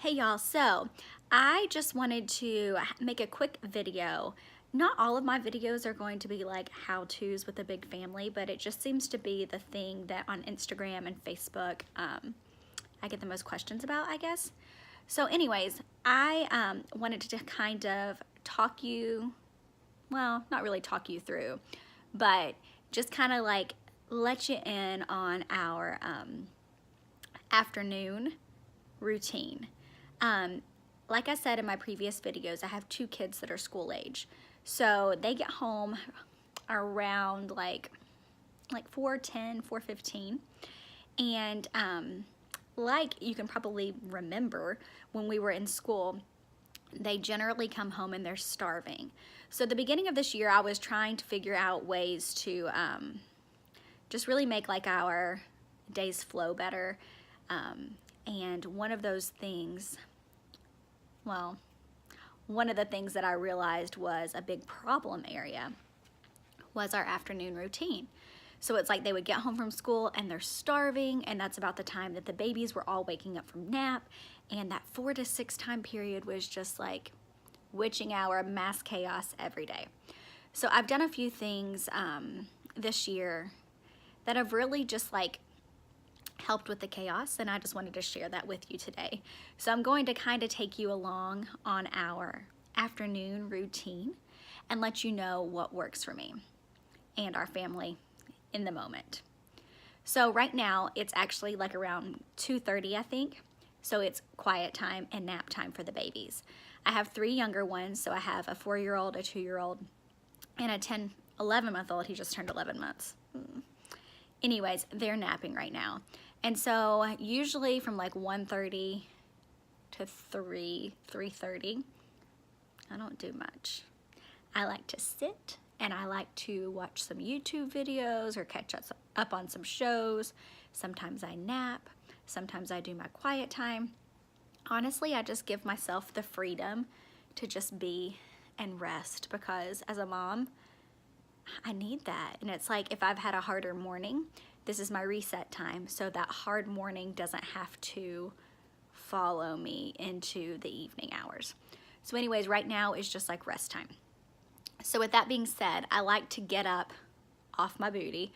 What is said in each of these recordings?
Hey y'all, so I just wanted to make a quick video. Not all of my videos are going to be like how-tos with a big family, but it just seems to be the thing that on Instagram and Facebook I get the most questions about, I guess. So anyways, I wanted to kind of talk you, well, not really talk you through, but just kind of like let you in on our afternoon routine. Like I said in my previous videos, I have two kids that are school age. So they get home around like 4:10, 4:15. And like you can probably remember when we were in school, they generally come home and they're starving. So at the beginning of this year, I was trying to figure out ways to just really make like our days flow better. And one of those things, well, one of the things that I realized was a big problem area was our afternoon routine. So it's like they would get home from school and they're starving, and that's about the time that the babies were all waking up from nap, and that 4 to 6 time period was just like witching hour, mass chaos every day. So I've done a few things this year that have really just like helped with the chaos, and I just wanted to share that with you today. So I'm going to kind of take you along on our afternoon routine and let you know what works for me and our family in the moment. So right now it's actually like around 2:30, I think. So it's quiet time and nap time for the babies. I have 3 younger ones, so I have a 4-year-old, a 2-year-old, and a 11-month-old. He just turned 11 months. Anyways, they're napping right now. And so usually from like 1:30 to 3:30, I don't do much. I like to sit and I like to watch some YouTube videos or catch up on some shows. Sometimes I nap. Sometimes I do my quiet time. Honestly, I just give myself the freedom to just be and rest, because as a mom, I need that. And it's like if I've had a harder morning, this is my reset time, so that hard morning doesn't have to follow me into the evening hours. So anyways, right now is just like rest time. So with that being said, I like to get up off my booty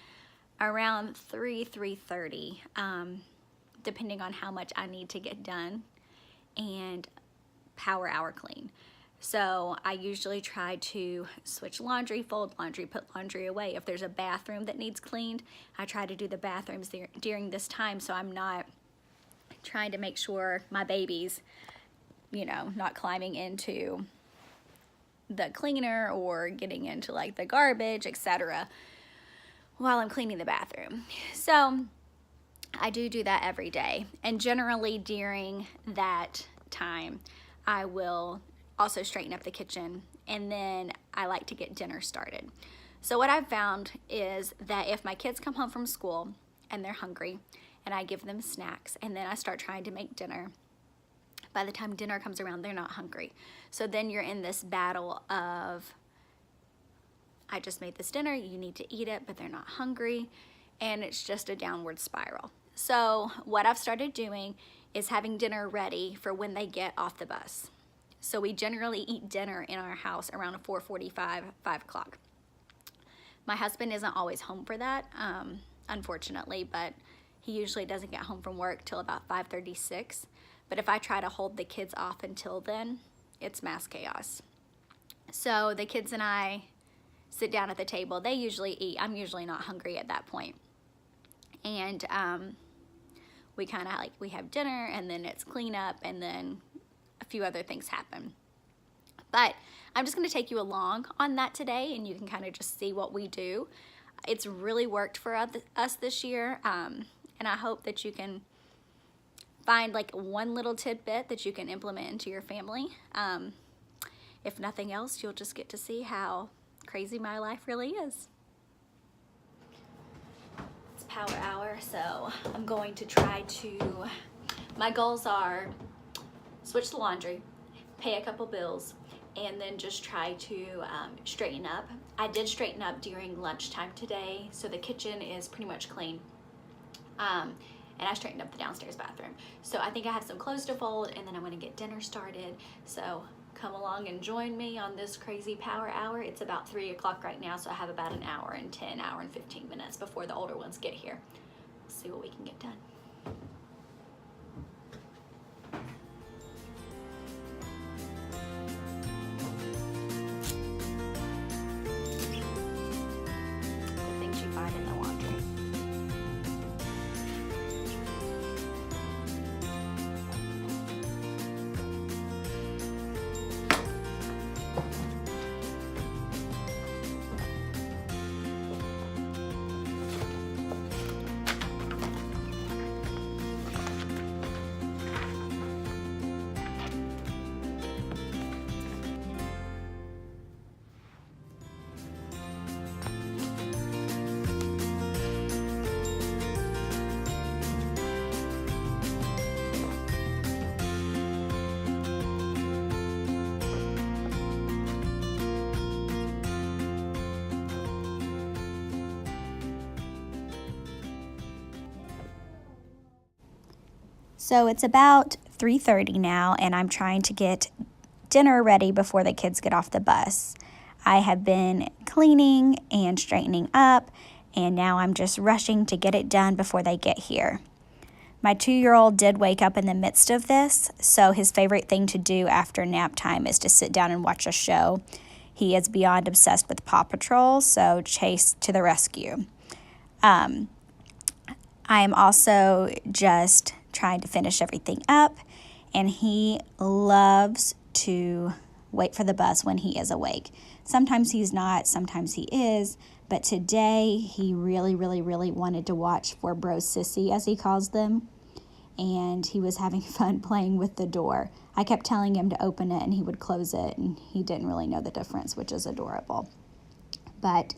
around 3:30, depending on how much I need to get done, and power hour clean. So I usually try to switch laundry, fold laundry, put laundry away. If there's a bathroom that needs cleaned, I try to do the bathrooms during this time, so I'm not trying to make sure my baby's, not climbing into the cleaner or getting into like the garbage, etc., while I'm cleaning the bathroom. So I do that every day. And generally during that time, I will also straighten up the kitchen, and then I like to get dinner started. So what I've found is that if my kids come home from school and they're hungry and I give them snacks and then I start trying to make dinner, by the time dinner comes around, they're not hungry. So then you're in this battle of, I just made this dinner, you need to eat it, but they're not hungry, and it's just a downward spiral. So what I've started doing is having dinner ready for when they get off the bus. So we generally eat dinner in our house around 4:45, 5 o'clock. My husband isn't always home for that, unfortunately, but he usually doesn't get home from work till about 5:36. But if I try to hold the kids off until then, it's mass chaos. So the kids and I sit down at the table. They usually eat. I'm usually not hungry at that point. And we kind of we have dinner, and then it's cleanup, and then a few other things happen. But I'm just going to take you along on that today, and you can kind of just see what we do. It's really worked for us this year, and I hope that you can find like one little tidbit that you can implement into your family. If nothing else, you'll just get to see how crazy my life really is. It's power hour, so I'm going to try to, my goals are switch the laundry, pay a couple bills, and then just try to straighten up. I did straighten up during lunchtime today, so the kitchen is pretty much clean. and I straightened up the downstairs bathroom. So I think I have some clothes to fold, and then I'm gonna get dinner started. So come along and join me on this crazy power hour. It's about 3 o'clock right now, so I have about an hour and 15 minutes before the older ones get here. Let's see what we can get done. The things you find in the laundry. So it's about 3:30 now, and I'm trying to get dinner ready before the kids get off the bus. I have been cleaning and straightening up, and now I'm just rushing to get it done before they get here. My 2-year-old did wake up in the midst of this, so his favorite thing to do after nap time is to sit down and watch a show. He is beyond obsessed with Paw Patrol, so Chase to the rescue. I am also just trying to finish everything up, and he loves to wait for the bus when he is awake. Sometimes he's not, sometimes he is, but today he really wanted to watch for Bro Sissy, as he calls them, and he was having fun playing with the door. I kept telling him to open it and he would close it, and he didn't really know the difference, which is adorable. But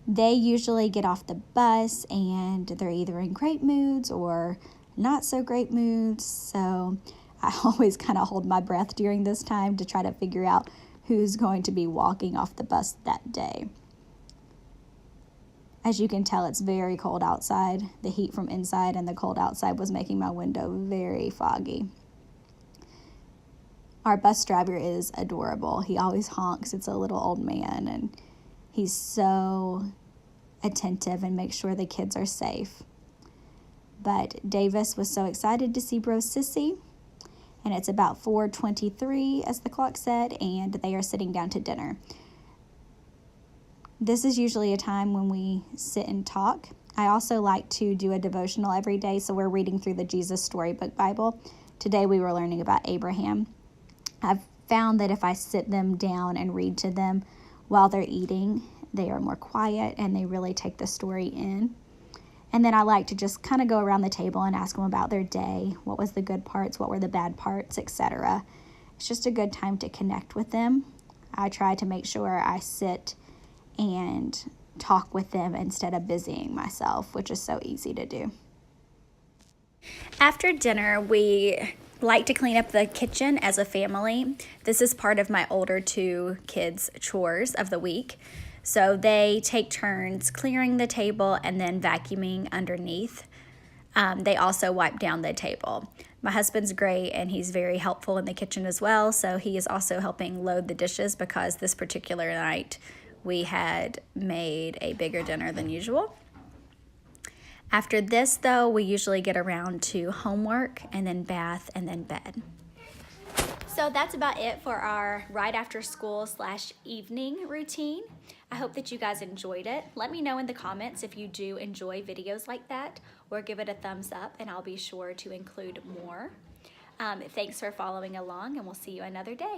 they usually get off the bus and they're either in great moods or not so great moods, so I always kind of hold my breath during this time to try to figure out who's going to be walking off the bus that day. As you can tell, it's very cold outside. The heat from inside and the cold outside was making my window very foggy. Our bus driver is adorable. He always honks. It's a little old man, and he's so attentive and makes sure the kids are safe. But Davis was so excited to see Bro Sissy, and it's about 4:23, as the clock said, and they are sitting down to dinner. This is usually a time when we sit and talk. I also like to do a devotional every day, so we're reading through the Jesus Storybook Bible. Today we were learning about Abraham. I've found that if I sit them down and read to them while they're eating, they are more quiet and they really take the story in. And then I like to just kind of go around the table and ask them about their day. What was the good parts? What were the bad parts, etc. It's just a good time to connect with them. I try to make sure I sit and talk with them instead of busying myself, which is so easy to do. After dinner, we like to clean up the kitchen as a family. This is part of my older 2 kids' chores of the week. So they take turns clearing the table and then vacuuming underneath. They also wipe down the table. My husband's great, and he's very helpful in the kitchen as well, so he is also helping load the dishes because this particular night we had made a bigger dinner than usual. After this, though, we usually get around to homework and then bath and then bed. So that's about it for our right after school / evening routine. I hope that you guys enjoyed it. Let me know in the comments if you do enjoy videos like that, or give it a thumbs up and I'll be sure to include more. Thanks for following along, and we'll see you another day.